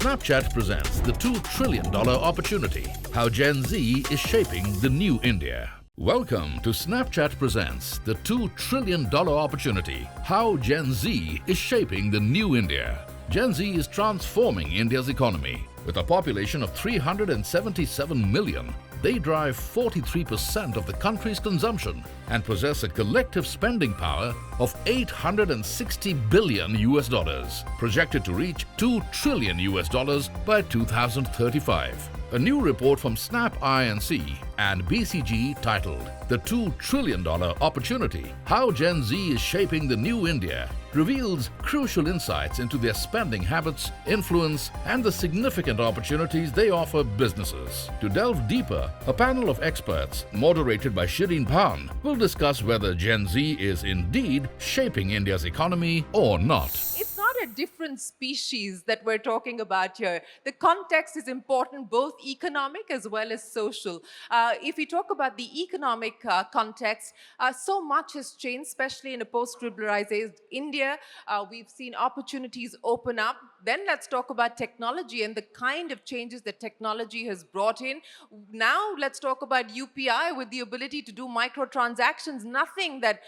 Snapchat presents the $2 trillion opportunity, how Gen Z is shaping the new India. Welcome to Snapchat presents the $2 trillion opportunity, how Gen Z is shaping the new India. Gen Z is transforming India's economy. With a population of 377 million, they drive 43% of the country's consumption and possess a collective spending power of $860 billion, projected to reach $2 trillion by 2035. A new report from Snap Inc. and BCG titled The $2 Trillion Opportunity, How Gen Z is Shaping the New India reveals crucial insights into their spending habits, influence, and the significant opportunities they offer businesses. To delve deeper, a panel of experts, moderated by Shireen Bhan, will discuss whether Gen Z is indeed shaping India's economy or not. It's not a different species that we're talking about here. The context is important, both economic as well as social. If we talk about the economic context, so much has changed, especially in a post-liberalized India. We've seen opportunities open up. Then let's talk about technology and the kind of changes that technology has brought in. Now let's talk about UPI with the ability to do microtransactions, nothing that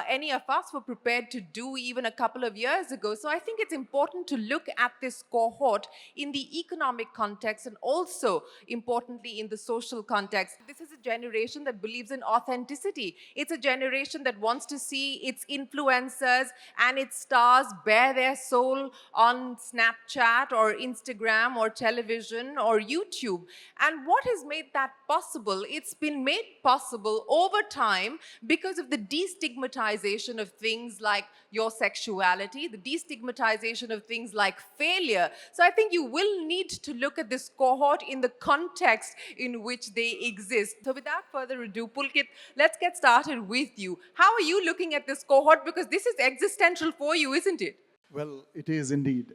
any of us were prepared to do even a couple of years ago. So I think it's important to look at this cohort in the economic context and also, importantly, in the social context. This is a generation that believes in authenticity. It's a generation that wants to see its influencers and its stars bare their soul on Snapchat or Instagram or television or YouTube. And what has made that possible? It's been made possible over time because of the destigmatization of things like your sexuality, the destigmatization of things like failure. So I think you will need to look at this cohort in the context in which they exist. So without further ado, Pulkit, let's get started with you. How are you looking at this cohort? Because this is existential for you, isn't it? Well, it is indeed.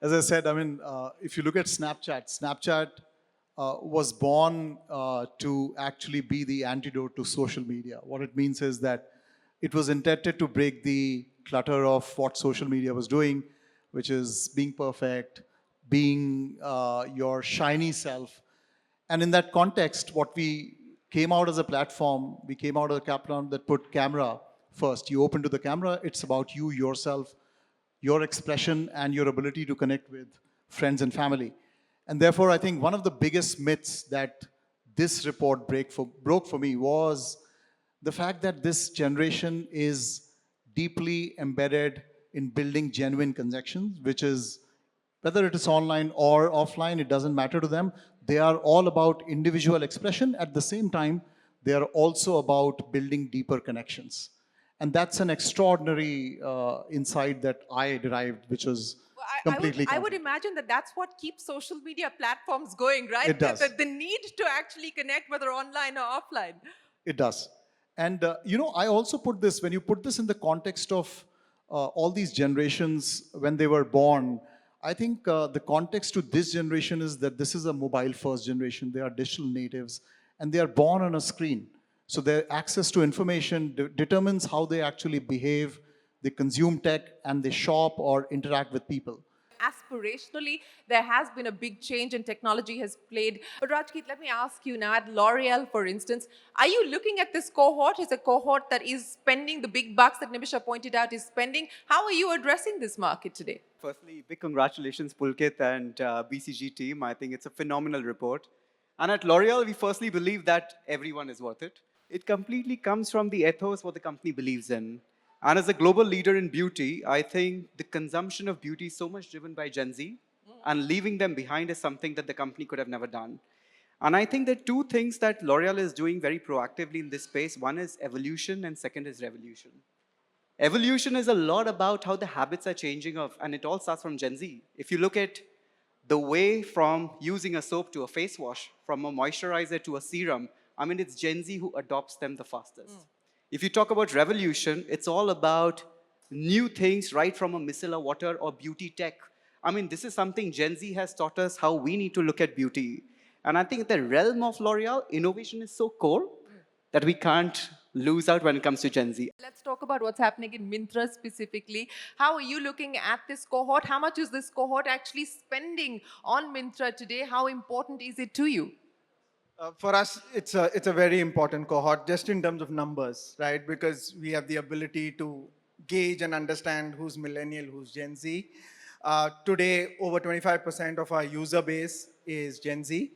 As I said, I mean, if you look at Snapchat was born to actually be the antidote to social media. What it means is that it was intended to break the clutter of what social media was doing, which is being perfect, being your shiny self. And in that context, what we came out as a platform, we came out as a platform that put camera first. You open to the camera, it's about you, yourself, your expression, and your ability to connect with friends and family. And therefore, I think one of the biggest myths that this report broke for me was the fact that this generation is deeply embedded in building genuine connections, which is, whether it is online or offline, it doesn't matter to them. They are all about individual expression. At the same time, they are also about building deeper connections. And that's an extraordinary insight that I derived, which was completely I would imagine that that's what keeps social media platforms going, right? It does. The need to actually connect, whether online or offline. It does. And, I also put this, when you put this in the context of all these generations when they were born, I think the context to this generation is that this is a mobile-first generation. They are digital natives, and they are born on a screen. So their access to information determines how they actually behave, they consume tech, and they shop or interact with people. Aspirationally, there has been a big change and technology has played. But Rajkeet, let me ask you now, at L'Oreal, for instance, are you looking at this cohort as a cohort that is spending the big bucks that Nimisha pointed out is spending? How are you addressing this market today? Firstly, big congratulations, Pulkit and BCG team. I think it's a phenomenal report. And at L'Oreal, we firstly believe that everyone is worth it. It completely comes from the ethos what the company believes in. And as a global leader in beauty, I think the consumption of beauty is so much driven by Gen Z, and leaving them behind is something that the company could have never done. And I think there are two things that L'Oreal is doing very proactively in this space. One is evolution, and second is revolution. Evolution is a lot about how the habits are changing, and it all starts from Gen Z. If you look at the way from using a soap to a face wash, from a moisturizer to a serum, I mean, it's Gen Z who adopts them the fastest. If you talk about revolution, it's all about new things right from a micellar water or beauty tech. I mean, this is something Gen Z has taught us how we need to look at beauty. And I think in the realm of L'Oreal, innovation is so core that we can't lose out when it comes to Gen Z. Let's talk about what's happening in Myntra specifically. How are you looking at this cohort? How much is this cohort actually spending on Myntra today? How important is it to you? For us, it's a very important cohort just in terms of numbers, right? Because we have the ability to gauge and understand who's millennial, who's Gen Z. Today, over 25% of our user base is Gen Z.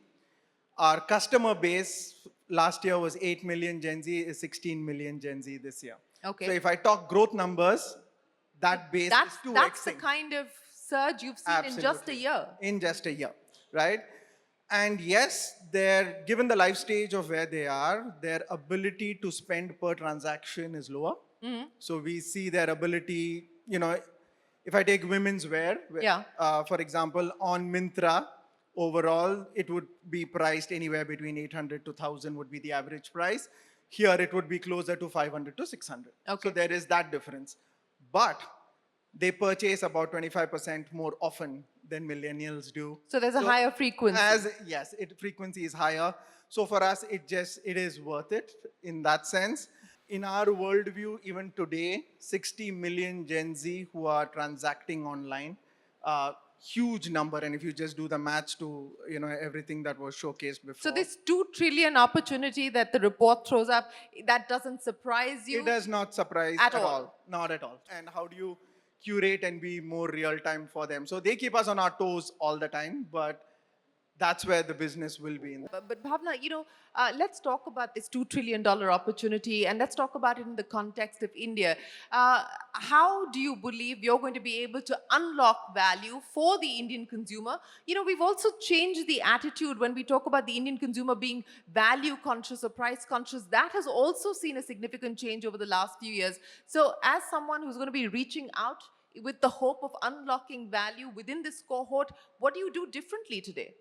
Our customer base last year was 8 million Gen Z, is 16 million Gen Z this year. Okay. So if I talk growth numbers, that base is 2x. That's the kind of surge you've seen in just a year. In just a year, right? And yes, given the life stage of where they are, their ability to spend per transaction is lower. Mm-hmm. So we see their ability, if I take women's wear, for example, on Myntra, overall, it would be priced anywhere between 800 to 1,000 would be the average price. Here, it would be closer to 500 to 600. Okay. So there is that difference. But they purchase about 25% more often than millennials do. So there's a higher frequency. Yes, frequency is higher. So for us, it is worth it in that sense. In our worldview, even today, 60 million Gen Z who are transacting online, huge number. And if you just do the match to everything that was showcased before. So this 2 trillion opportunity that the report throws up, that doesn't surprise you? It does not surprise at all. Not at all. And how do you curate and be more real time for them? So they keep us on our toes all the time, but that's where the business will be. But Bhavna, let's talk about this $2 trillion opportunity, and let's talk about it in the context of India. How do you believe you're going to be able to unlock value for the Indian consumer? We've also changed the attitude when we talk about the Indian consumer being value conscious or price conscious. That has also seen a significant change over the last few years. So as someone who's going to be reaching out with the hope of unlocking value within this cohort, what do you do differently today?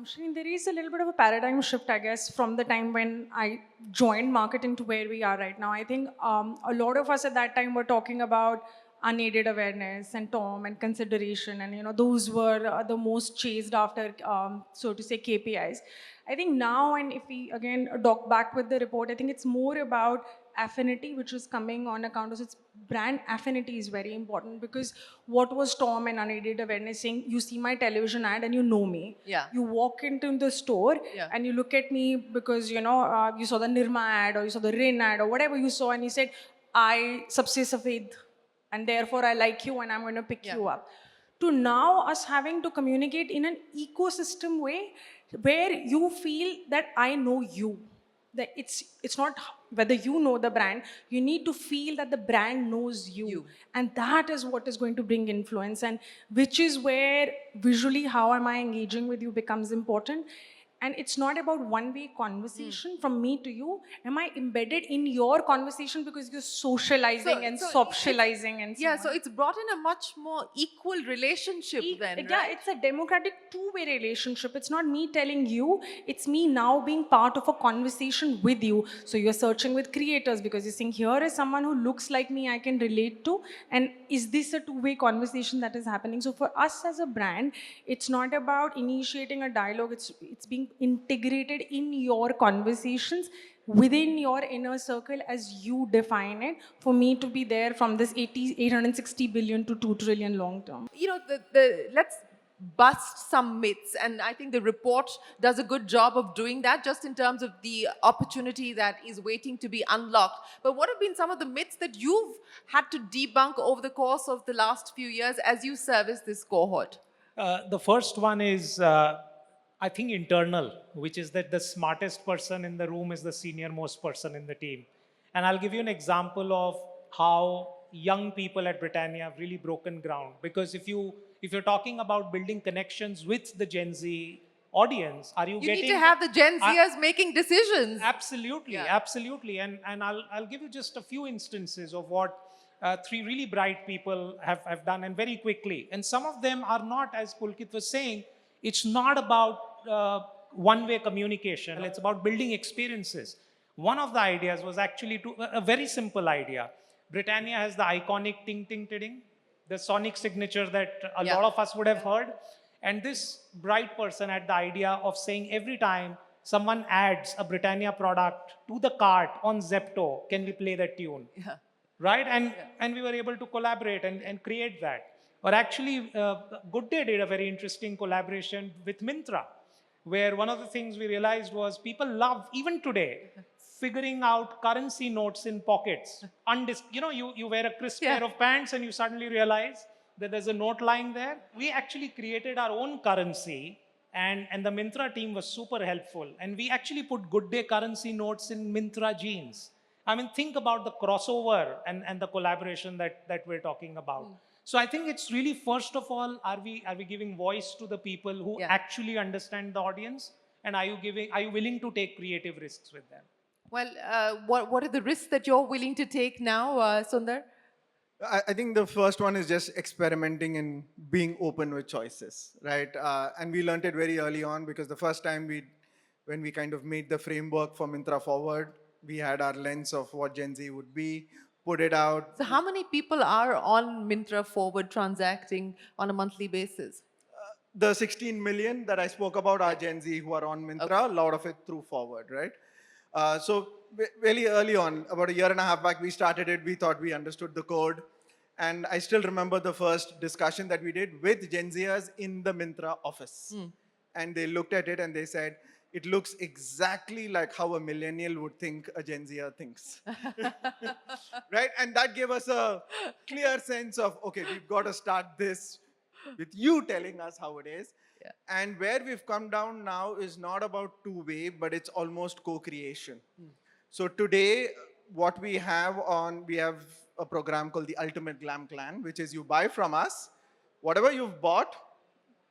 Shreen, there is a little bit of a paradigm shift, I guess, from the time when I joined marketing to where we are right now. I think a lot of us at that time were talking about unaided awareness and TOM and consideration, and those were the most chased after, so to say, KPIs. I think now, and if we again dock back with the report, I think it's more about affinity, which is coming on account of its brand affinity is very important, because what was Tom and unaided awareness saying? You see my television ad and you know me. Yeah. You walk into the store and you look at me because you saw the Nirma ad or you saw the Rin ad or whatever you saw, and you said, I sabse safed and therefore I like you and I'm going to pick you up. To now us having to communicate in an ecosystem way where you feel that I know you. That it's not whether you know the brand, you need to feel that the brand knows you. And that is what is going to bring influence, and which is where visually how am I engaging with you becomes important. And it's not about one-way conversation from me to you. Am I embedded in your conversation because you're socializing and socializing and so on? So it's brought in a much more equal relationship then, Yeah, right? it's a democratic two-way relationship. It's not me telling you, it's me now being part of a conversation with you. So you're searching with creators because you're saying, here is someone who looks like me, I can relate to. And is this a two-way conversation that is happening? So for us as a brand, it's not about initiating a dialogue. It's being integrated in your conversations within your inner circle as you define it, for me to be there from this 860 billion to 2 trillion long term. Let's bust some myths, and I think the report does a good job of doing that, just in terms of the opportunity that is waiting to be unlocked. But what have been some of the myths that you've had to debunk over the course of the last few years as you service this cohort? The first one is I think internal, which is that the smartest person in the room is the senior most person in the team. And I'll give you an example of how young people at Britannia have really broken ground. Because if you're talking about building connections with the Gen Z audience, you need to have the Gen Zers making decisions. Absolutely, absolutely. And I'll give you just a few instances of what 3 really bright people have done, and very quickly. And some of them are not, as Pulkit was saying, it's not about one-way communication. It's about building experiences. One of the ideas was actually a very simple idea. Britannia has the iconic ting ting ting, the sonic signature that a lot of us would have heard. And this bright person had the idea of saying every time someone adds a Britannia product to the cart on Zepto, can we play that tune? Yeah. Right? And we were able to collaborate and create that. Or actually, Good Day did a very interesting collaboration with Myntra, where one of the things we realized was people love, even today, figuring out currency notes in pockets. You wear a crisp pair of pants and you suddenly realize that there's a note lying there. We actually created our own currency, and the Myntra team was super helpful. And we actually put Good Day currency notes in Myntra jeans. I mean, think about the crossover and the collaboration that we're talking about. So I think it's really, first of all, are we giving voice to the people who actually understand the audience? And are you willing to take creative risks with them? Well, what are the risks that you're willing to take now, Sundar? I think the first one is just experimenting and being open with choices, right? And we learned it very early on, because the first time when we kind of made the framework for Myntra Forward, we had our lens of what Gen Z would be, put it out. So how many people are on Myntra Forward transacting on a monthly basis? The 16 million that I spoke about are Gen Z who are on Myntra, a lot of it through Forward, right? So very early on, about a year and a half back, we started it. We thought we understood the code. And I still remember the first discussion that we did with Gen Zers in the Myntra office. And they looked at it and they said, it looks exactly like how a millennial would think a Gen Zer thinks. Right? And that gave us a clear sense of, okay, we've got to start this with you telling us how it is. Yeah. And where we've come down now is not about two-way, but it's almost co-creation. So today, what we have a program called the Ultimate Glam Clan, which is you buy from us, whatever you've bought,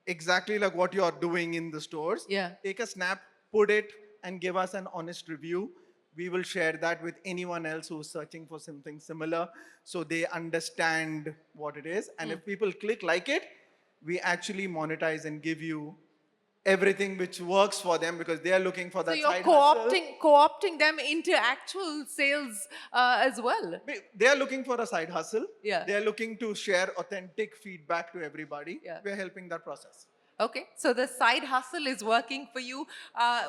exactly like what you're doing in the stores, take a snap, put it, and give us an honest review. We will share that with anyone else who's searching for something similar, so they understand what it is. And if people click like it, we actually monetize and give you everything which works for them, because they are looking for that side hustle. So you're co-opting them into actual sales as well. They are looking for a side hustle. Yeah. They are looking to share authentic feedback to everybody. Yeah. We're helping that process. Okay, so the side hustle is working for you.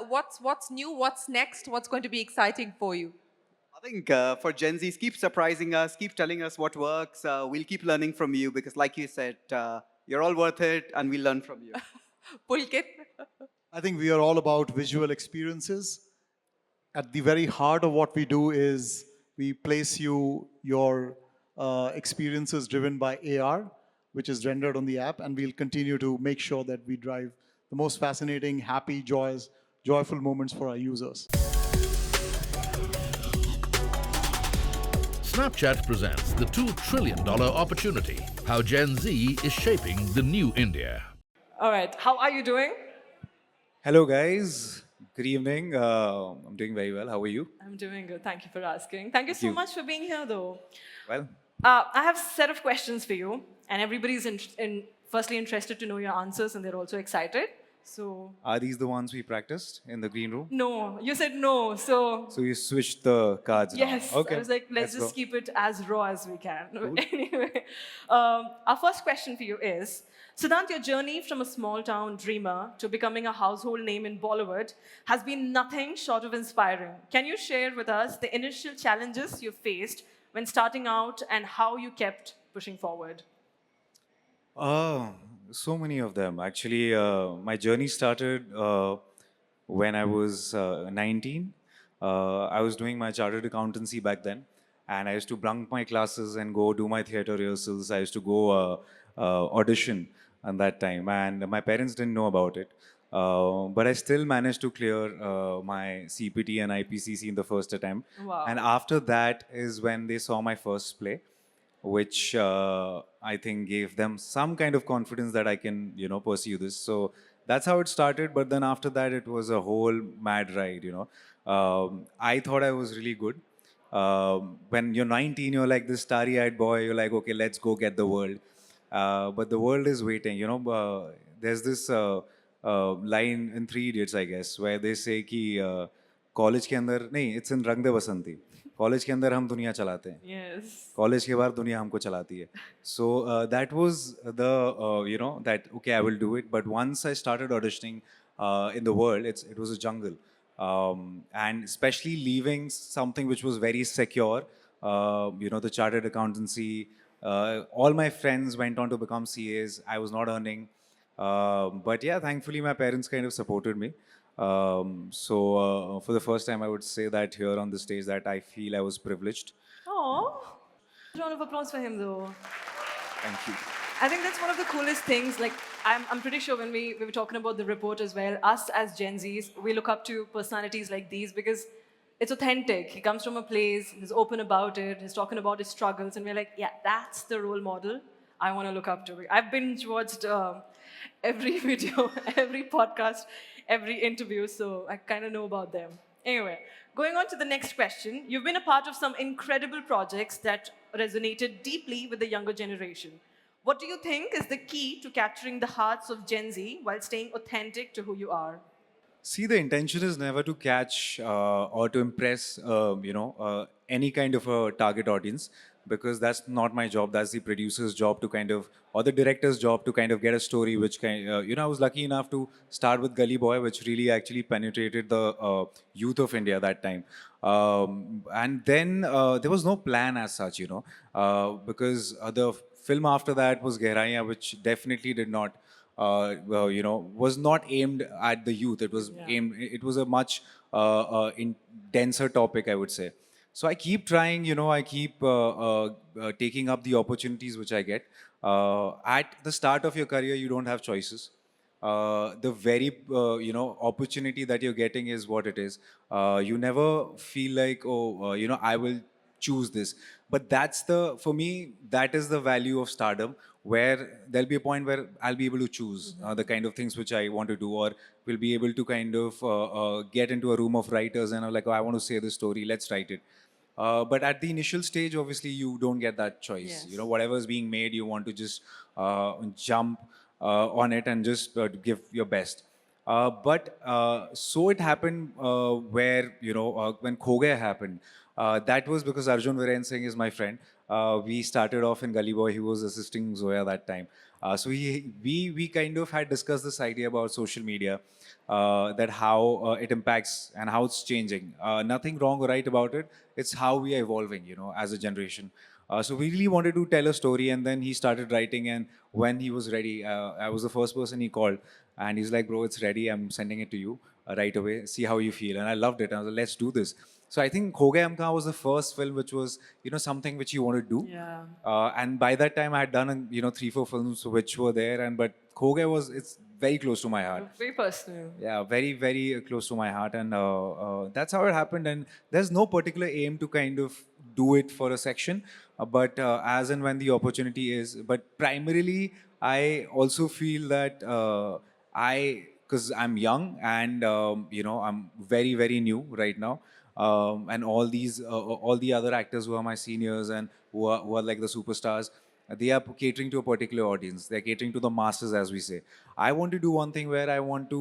What's new? What's next? What's going to be exciting for you? I think for Gen Zs, keep surprising us, keep telling us what works. We'll keep learning from you, because like you said, you're all worth it, and we'll learn from you. Pulkit? I think we are all about visual experiences. At the very heart of what we do is we place your experiences driven by AR, which is rendered on the app, and we'll continue to make sure that we drive the most fascinating, happy, joyful moments for our users. Snapchat presents the $2 trillion opportunity, how Gen Z is shaping the new India. All right, how are you doing? Hello guys, good evening. I'm doing very well. How are you? I'm doing good. Thank you for asking. Thank you so much for being here, though. Well, I have a set of questions for you, and everybody's firstly interested to know your answers, and they're also excited. So, are these the ones we practiced in the green room? no, you said no, so So you switched the cards now. yes. Okay. I was like, let's just go. keep it as raw as we can. Anyway, our first question for you is, Siddhant, your journey from a small town dreamer to becoming a household name in Bollywood has been nothing short of inspiring. Can you share with us the initial challenges you faced when starting out and how you kept pushing forward? So many of them. Actually, my journey started when I was 19. I was doing my chartered accountancy back then, and I used to bunk my classes and go do my theatre rehearsals. I used to go audition at that time, and my parents didn't know about it. But I still managed to clear my CPT and IPCC in the first attempt. Wow. And after that is when they saw my first play, which I think gave them some kind of confidence that I can, pursue this. So that's how it started. But then after that, it was a whole mad ride, I thought I was really good. When you're 19, you're like this starry-eyed boy. You're like, okay, let's go get the world. But the world is waiting, There's this line in Three Idiots, I guess, where they say कि college के अंदर नहीं, it's in रंग दे बसंती. College के अंदर हम दुनिया चलाते हैं. Yes. College के बाहर दुनिया हमको चलाती है. So that was the, that okay, I will do it. But once I started auditioning in the world, it was a jungle. And especially leaving something which was very secure, the chartered accountancy. All my friends went on to become CAs. I was not earning. But yeah, thankfully my parents kind of supported me. So for the first time, I would say that here on the stage that I feel I was privileged. Oh, round of applause for him though. Thank you. I think that's one of the coolest things. Like, I'm pretty sure when we were talking about the report as well, us as Gen Zs, we look up to personalities like these because it's authentic. He comes from a place, he's open about it, he's talking about his struggles, and we're like, yeah, that's the role model I want to look up to. I've binge watched every video, every podcast, every interview, so I kind of know about them. Anyway, going on to the next question. You've been a part of some incredible projects that resonated deeply with the younger generation. What do you think is the key to capturing the hearts of Gen Z while staying authentic to who you are? See, the intention is never to catch or to impress, any kind of a target audience, because that's not my job. That's the producer's job to kind of, or the director's job to kind of get a story which kind, I was lucky enough to start with Gully Boy, which really actually penetrated the youth of India that time. And then there was no plan as such, because the film after that was Gehraiyan, which definitely did not was not aimed at the youth. It was aimed. It was a much denser topic, I would say. So I keep trying. I keep taking up the opportunities which I get. At the start of your career, you don't have choices. The very opportunity that you're getting is what it is. You never feel like, I will choose this. But for me, that is the value of stardom, where there'll be a point where I'll be able to choose the kind of things which I want to do, or will be able to kind of get into a room of writers and I'm like, oh, I want to say this story, let's write it. But at the initial stage, obviously, you don't get that choice. Yes. Whatever is being made, you want to just jump on it and just give your best. But so it happened where, when Khogaya happened, that was because Arjun Viren Singh is my friend. We started off in Gully Boy. He was assisting Zoya that time. So we kind of had discussed this idea about social media, that how it impacts and how it's changing. Nothing wrong or right about it. It's how we are evolving, as a generation. So we really wanted to tell a story, and then he started writing. And when he was ready, I was the first person he called, and he's like, "Bro, it's ready. I'm sending it to you right away. See how you feel." And I loved it. I was like, "Let's do this." So I think Ho Gaya Amka was the first film which was, something which you want to do. Yeah. And by that time, I had done, 3-4 films which were there. But Ho Gaya it's very close to my heart. Very personal. Yeah, very, very close to my heart. And that's how it happened. And there's no particular aim to kind of do it for a section, but as and when the opportunity is. But primarily, I also feel that because I'm young and, I'm very, very new right now. And all the other actors who are my seniors and who are like the superstars, they are catering to a particular audience. They're catering to the masses, as we say. I want to do one thing where I want to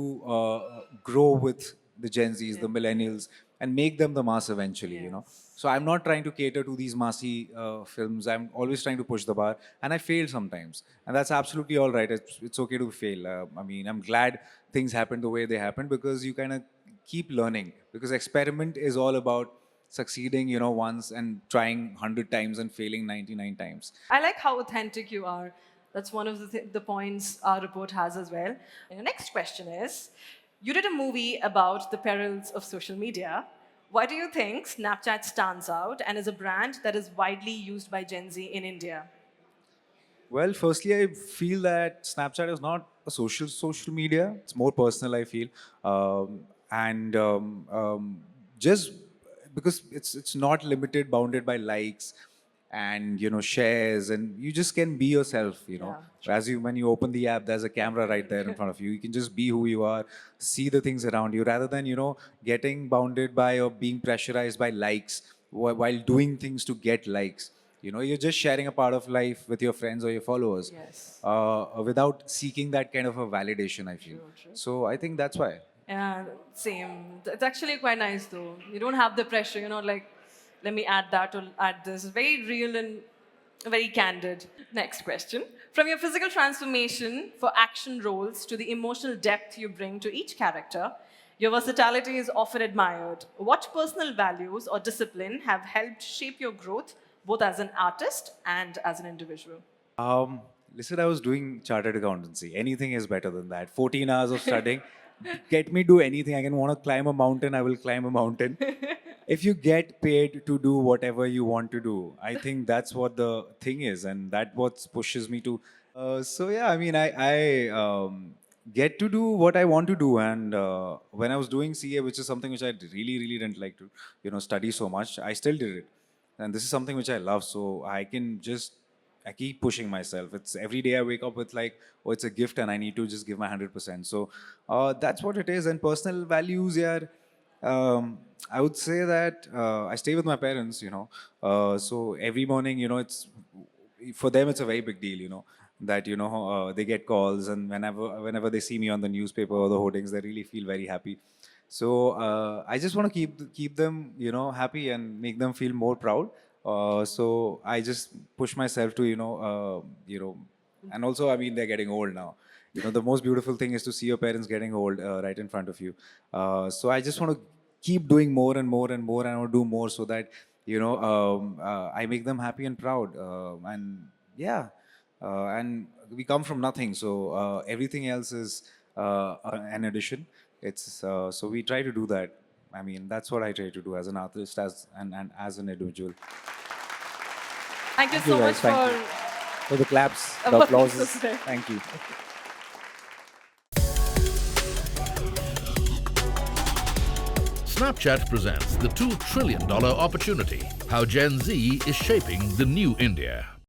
grow with the Gen Zs, the millennials, and make them the mass eventually, So I'm not trying to cater to these massy films. I'm always trying to push the bar, and I fail sometimes. And that's absolutely all right. It's okay to fail. I'm glad things happen the way they happen, because you kind of keep learning, because experiment is all about succeeding, once and trying 100 times and failing 99 times. I like how authentic you are. That's one of the points our report has as well. And the next question is, you did a movie about the perils of social media. Why do you think Snapchat stands out and is a brand that is widely used by Gen Z in India? Well, firstly, I feel that Snapchat is not a social media. It's more personal, I feel. Just because it's not limited, bounded by likes and shares, and you just can be yourself. When you open the app, there's a camera right there in front of you. You can just be who you are, see the things around you, rather than getting bounded by or being pressurized by likes while doing things to get likes. You're just sharing a part of life with your friends or your followers, Yes. Without seeking that kind of a validation, I feel. True. So I think that's why. Yeah, same. It's actually quite nice though. You don't have the pressure, like, let me add that or add this. It's very real and very candid. Next question. From your physical transformation for action roles to the emotional depth you bring to each character, Your versatility is often admired. What personal values or discipline have helped shape your growth, both as an artist and as an individual? Listen, I was doing chartered accountancy. Anything is better than that. 14 hours of studying. Get me do anything. I can want to climb a mountain, I will climb a mountain. If you get paid to do whatever you want to do, I think that's what the thing is, and that what pushes me to. So yeah, I mean, I get to do what I want to do, and when I was doing CA, which is something which I really didn't like to, study so much, I still did it, and this is something which I love. So I keep pushing myself. It's every day I wake up with like, oh, it's a gift and I need to just give my 100%. So that's what it is. And personal values, yeah. I would say that I stay with my parents, so every morning, it's for them, it's a very big deal, that, they get calls, and whenever they see me on the newspaper or the hoardings, they really feel very happy. So I just want to keep them, happy and make them feel more proud. So I just push myself to, and also, I mean, they're getting old now. The most beautiful thing is to see your parents getting old right in front of you. So I just want to keep doing more and more and more, and I want to do more so that, I make them happy and proud. And yeah, and we come from nothing. So everything else is an addition. So we try to do that. I mean, that's what I try to do as an artist, and as an individual. Thank you so much for the claps, the applauses. Thank you. Snapchat presents the $2 trillion opportunity, how Gen Z is shaping the new India.